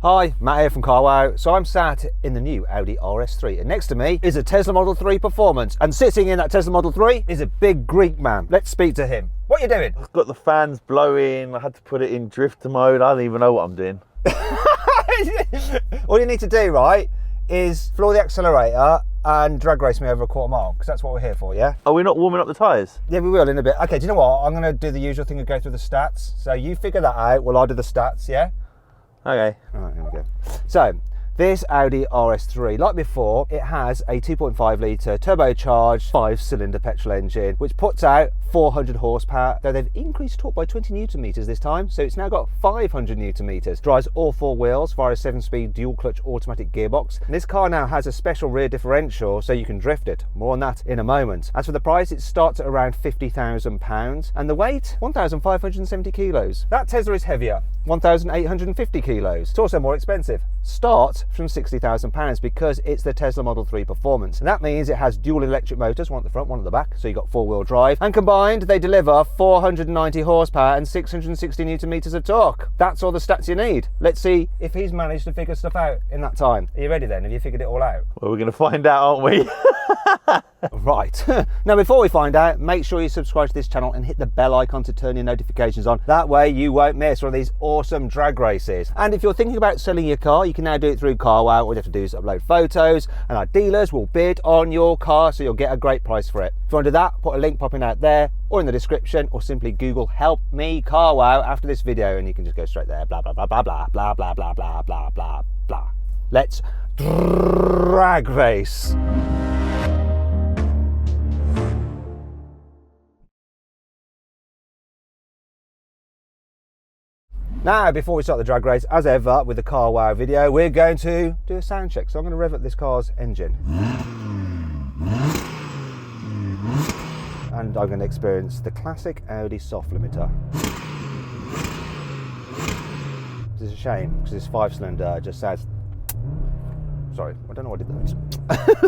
Hi, Matt here from CarWow. So I'm sat in the new Audi RS3 and next to me is a Tesla Model 3 Performance, and sitting in that Tesla Model 3 is a big Greek man. Let's speak to him. What are you doing? I've got the fans blowing, I had to put it in drifter mode, I don't even know what I'm doing. All you need to do, right, is floor the accelerator and drag race me over a quarter mile, because that's what we're here for, yeah? Are we not warming up the tyres? Yeah, we will in a bit. Okay, do you know what? I'm going to do the usual thing and go through the stats. So you figure that out while I do the stats, yeah? Okay. All right, here we go. So, this Audi RS3, like before, it has a 2.5 litre turbocharged 5-cylinder petrol engine, which puts out 400 horsepower, though they've increased torque by 20 newton meters this time, so it's now got 500 newton meters. Drives all four wheels via a 7-speed dual clutch automatic gearbox. And this car now has a special rear differential, so you can drift it. More on that in a moment. As for the price, it starts at around £50,000, and the weight, 1,570 kilos. That Tesla is heavier, 1,850 kilos. It's also more expensive. Starts from £60,000 because it's the Tesla Model 3 Performance. And that means it has dual electric motors, one at the front, one at the back, so you've got 4-wheel drive. And combined, they deliver 490 horsepower and 660 newton meters of torque. That's all the stats you need. Let's see if he's managed to figure stuff out in that time. Are you ready then? Have you figured it all out? Well, we're going to find out, aren't we? Right. Now, before we find out, make sure you subscribe to this channel and hit the bell icon to turn your notifications on. That way you won't miss one of these awesome drag races. And if you're thinking about selling your car, you can now do it through CarWow. All you have to do is upload photos and our dealers will bid on your car, so you'll get a great price for it. If you want to do that, put a link popping out there or in the description, or simply Google "Help Me CarWow" after this video and you can just go straight there. Blah, blah, blah, blah, blah, blah, blah, blah, blah, blah, blah, blah. Let's drag race. Now, before we start the drag race, as ever with the CarWow video, we're going to do a sound check. So I'm going to rev up this car's engine. And I'm going to experience the classic Audi soft limiter. This is a shame, because this 5-cylinder just sounds... Sorry, I don't know what I did that.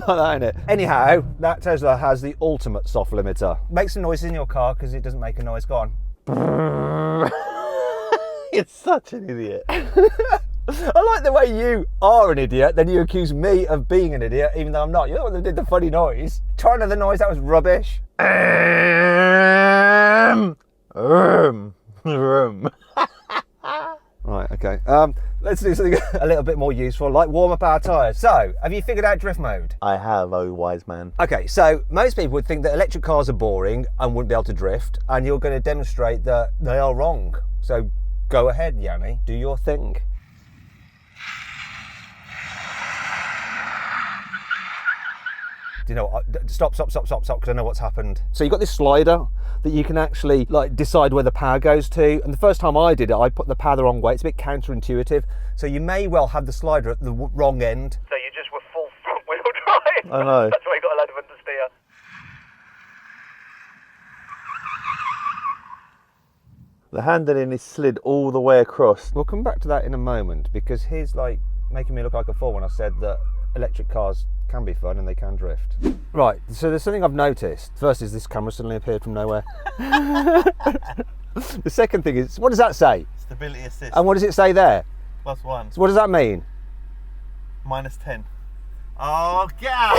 Like that, innit? Anyhow, that Tesla has the ultimate soft limiter. Make some noise in your car, because it doesn't make a noise. Go on. You're such an idiot. I like the way you are an idiot, then you accuse me of being an idiot, even though I'm not. You're the one that did the funny noise. Try another noise, that was rubbish. Right, okay. Let's do something a little bit more useful, like warm up our tyres. So, have you figured out drift mode? I have, oh wise man. Okay, so most people would think that electric cars are boring and wouldn't be able to drift, and you're going to demonstrate that they are wrong. So, go ahead, Yanni, do your thing. Do you know what? Stop, because I know what's happened. So you've got this slider that you can actually like decide where the power goes to. And the first time I did it, I put the power the wrong way. It's a bit counterintuitive. So you may well have the slider at the wrong end. So you just were full front wheel drive. I know. That's why you got a load of understeer. The handling is slid all the way across. We'll come back to that in a moment, because he's like making me look like a fool when I said that electric cars can be fun and they can drift. Right, so there's something I've noticed. First is this camera suddenly appeared from nowhere. The second thing is, what does that say? Stability assist. And what does it say there? +1. So what does that mean? -10. Oh, get out!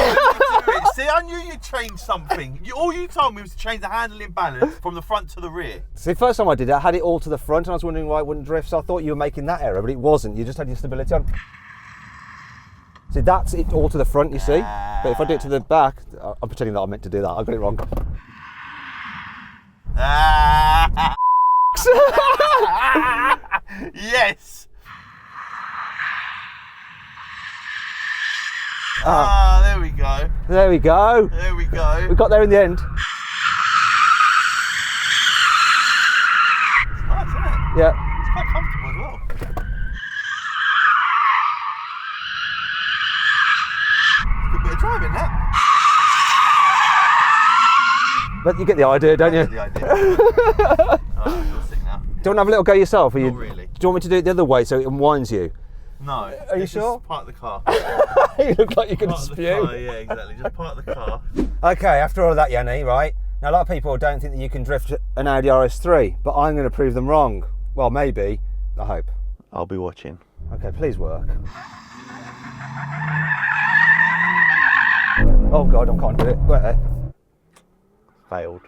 See, I knew you'd change something. All you told me was to change the handling balance from the front to the rear. See, the first time I did it, I had it all to the front and I was wondering why it wouldn't drift, so I thought you were making that error, but it wasn't. You just had your stability on. See, that's it all to the front, you see? But if I do it to the back, I'm pretending that I meant to do that. I got it wrong. Yes! There we go. There we go. There we go. We got there in the end. It's nice, isn't it? Yeah. It's quite comfortable as well. It's a good bit of driving, that. But you get the idea, don't you? I get the idea. Oh, I feel sick now. Do you want to have a little go yourself? Or Not really. Do you want me to do it the other way so it unwinds you? No. Are you sure? Just park the car. You look like you're going to Park the spew. car, yeah, exactly. Just park the car. Okay, after all of that, Yanni, right? Now, a lot of people don't think that you can drift an Audi RS3, but I'm going to prove them wrong. Well, maybe. I hope. I'll be watching. Okay, please work. Oh God, I can't do it. Where? Failed.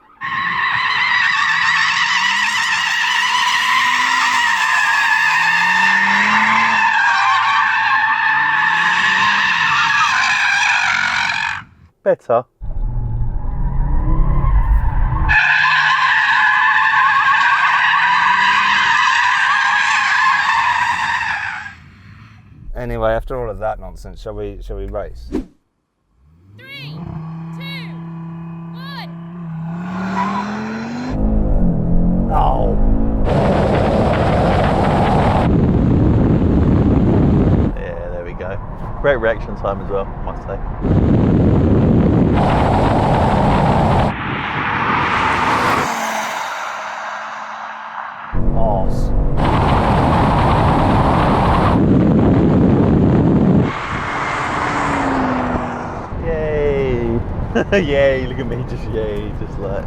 Better. Anyway, after all of that nonsense, shall we race? 3, 2, 1. Oh. Yeah, there we go. Great reaction time as well, I must say. Arse. Yay! Yay, look at me, just yay, just like...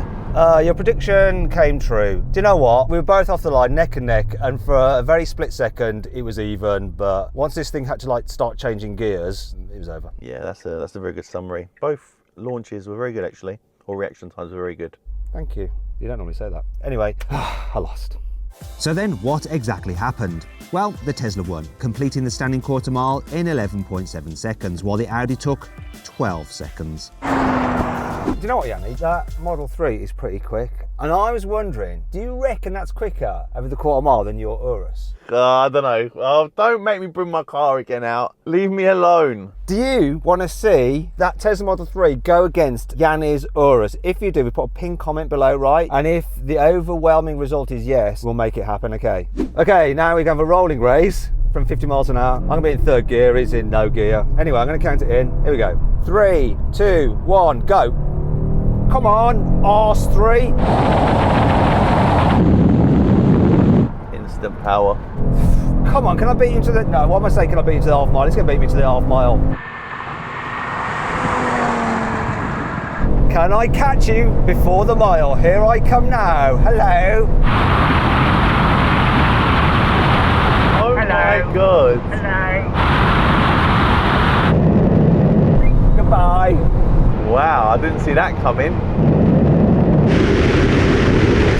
Your prediction came true. Do you know what? We were both off the line, neck and neck, and for a very split second, it was even. But once this thing had to like start changing gears, it was over. Yeah, that's a very good summary. Both launches were very good actually, or reaction times were very good. Thank you. You don't normally say that. Anyway, I lost. So then what exactly happened? Well, the Tesla won, completing the standing quarter mile in 11.7 seconds, while the Audi took 12 seconds. Do you know what, Yanni? That Model 3 is pretty quick. And I was wondering, do you reckon that's quicker over the quarter mile than your Urus? I don't know. Oh, don't make me bring my car again out. Leave me alone. Do you want to see that Tesla Model 3 go against Yanni's Urus? If you do, we put a pinned comment below, right? And if the overwhelming result is yes, we'll make it happen, okay? Okay, now we can have a rolling race from 50 miles an hour. I'm going to be in third gear, he's in no gear. Anyway, I'm going to count it in. Here we go. 3, 2, 1, go. Come on, RS3. Instant power. Come on, can I beat you to the... No, what am I saying? Can I beat you to the half mile? It's going to beat me to the half mile. Can I catch you before the mile? Here I come now. Hello. Oh my God. Hello. Goodbye. Wow, I didn't see that coming.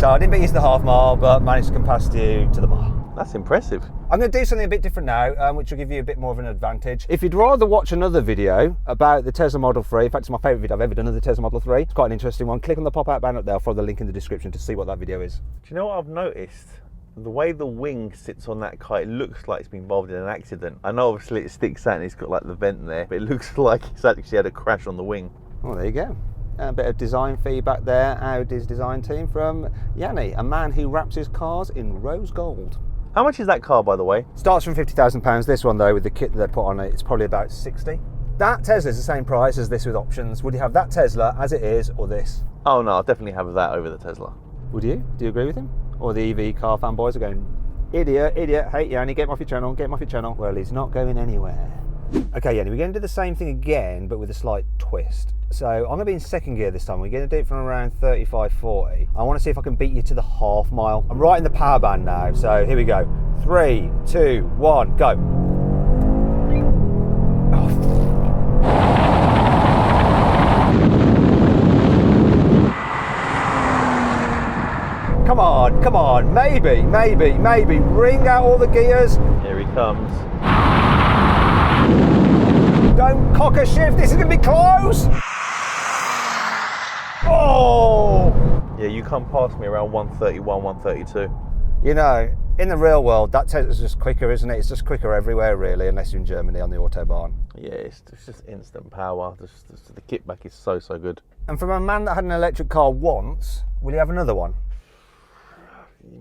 So I didn't beat you to the half mile, but managed to come past you to the mile. That's impressive. I'm going to do something a bit different now, which will give you a bit more of an advantage. If you'd rather watch another video about the Tesla Model 3, in fact it's my favourite video I've ever done of the Tesla Model 3, it's quite an interesting one, click on the pop-out banner up there, I'll throw the link in the description to see what that video is. Do you know what I've noticed? The way the wing sits on that car, it looks like it's been involved in an accident. I know obviously it sticks out and it's got like the vent there, but it looks like it's actually had a crash on the wing. Well, there you go. A bit of design feedback there, Audi's design team from Yanni, a man who wraps his cars in rose gold. How much is that car, by the way? Starts from £50,000. This one, though, with the kit that they put on it, it's probably about 60. That Tesla's the same price as this with options. Would you have that Tesla as it is, or this? Oh no, I'll definitely have that over the Tesla. Would you? Do you agree with him? Or the EV car fanboys are going, idiot, idiot, hey Yanni, get him off your channel, get him off your channel. Well, he's not going anywhere. Okay, Yanni, we're going to do the same thing again, but with a slight twist. So I'm going to be in second gear this time. We're going to do it from around 35, 40. I want to see if I can beat you to the half mile. I'm right in the power band now, so here we go. 3, 2, 1, go. Oh. Come on, come on, maybe, maybe, maybe. Ring out all the gears. Here he comes. Don't cock a shift, this is going to be close. Oh! Yeah, you come past me around 131, 132. You know, in the real world, that Tesla's just quicker, isn't it? It's just quicker everywhere, really, unless you're in Germany on the Autobahn. Yeah, it's just instant power. The kickback is so good. And from a man that had an electric car once, will you have another one?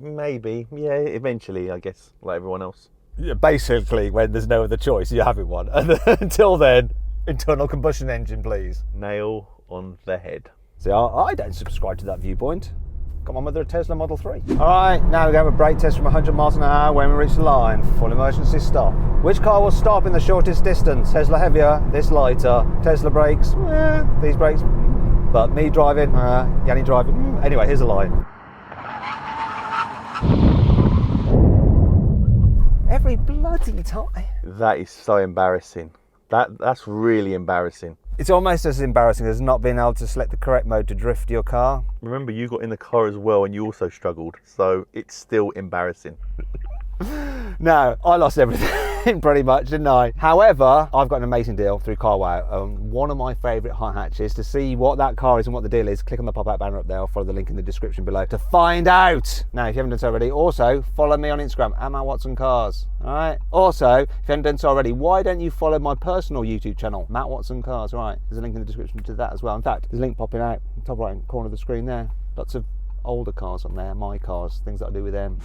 Maybe, yeah, eventually, I guess, like everyone else. Yeah, basically, when there's no other choice, you're having one. And until then, internal combustion engine, please. Nail on the head. See, I don't subscribe to that viewpoint. Come on with a Tesla Model 3. All right, now we're going to have a brake test from 100 miles an hour when we reach the line. Full emergency stop. Which car will stop in the shortest distance? Tesla heavier, this lighter. Tesla brakes, these brakes. But me driving, Yanni driving. Anyway, here's a line. every bloody time. That is so embarrassing. That's really embarrassing. It's almost as embarrassing as not being able to select the correct mode to drift your car. Remember, you got in the car as well and you also struggled, so it's still embarrassing. No, I lost everything pretty much, didn't I? However, I've got an amazing deal through CarWow. One of my favourite hot hatches. To see what that car is and what the deal is, click on the pop-out banner up there or follow the link in the description below to find out. Now, if you haven't done so already, also follow me on Instagram, @MattWatsonCars. All right. Also, if you haven't done so already, why don't you follow my personal YouTube channel, Matt Watson Cars? All right. There's a link in the description to that as well. In fact, there's a link popping out in the top right corner of the screen there. Lots of older cars on there, my cars, things that I do with them.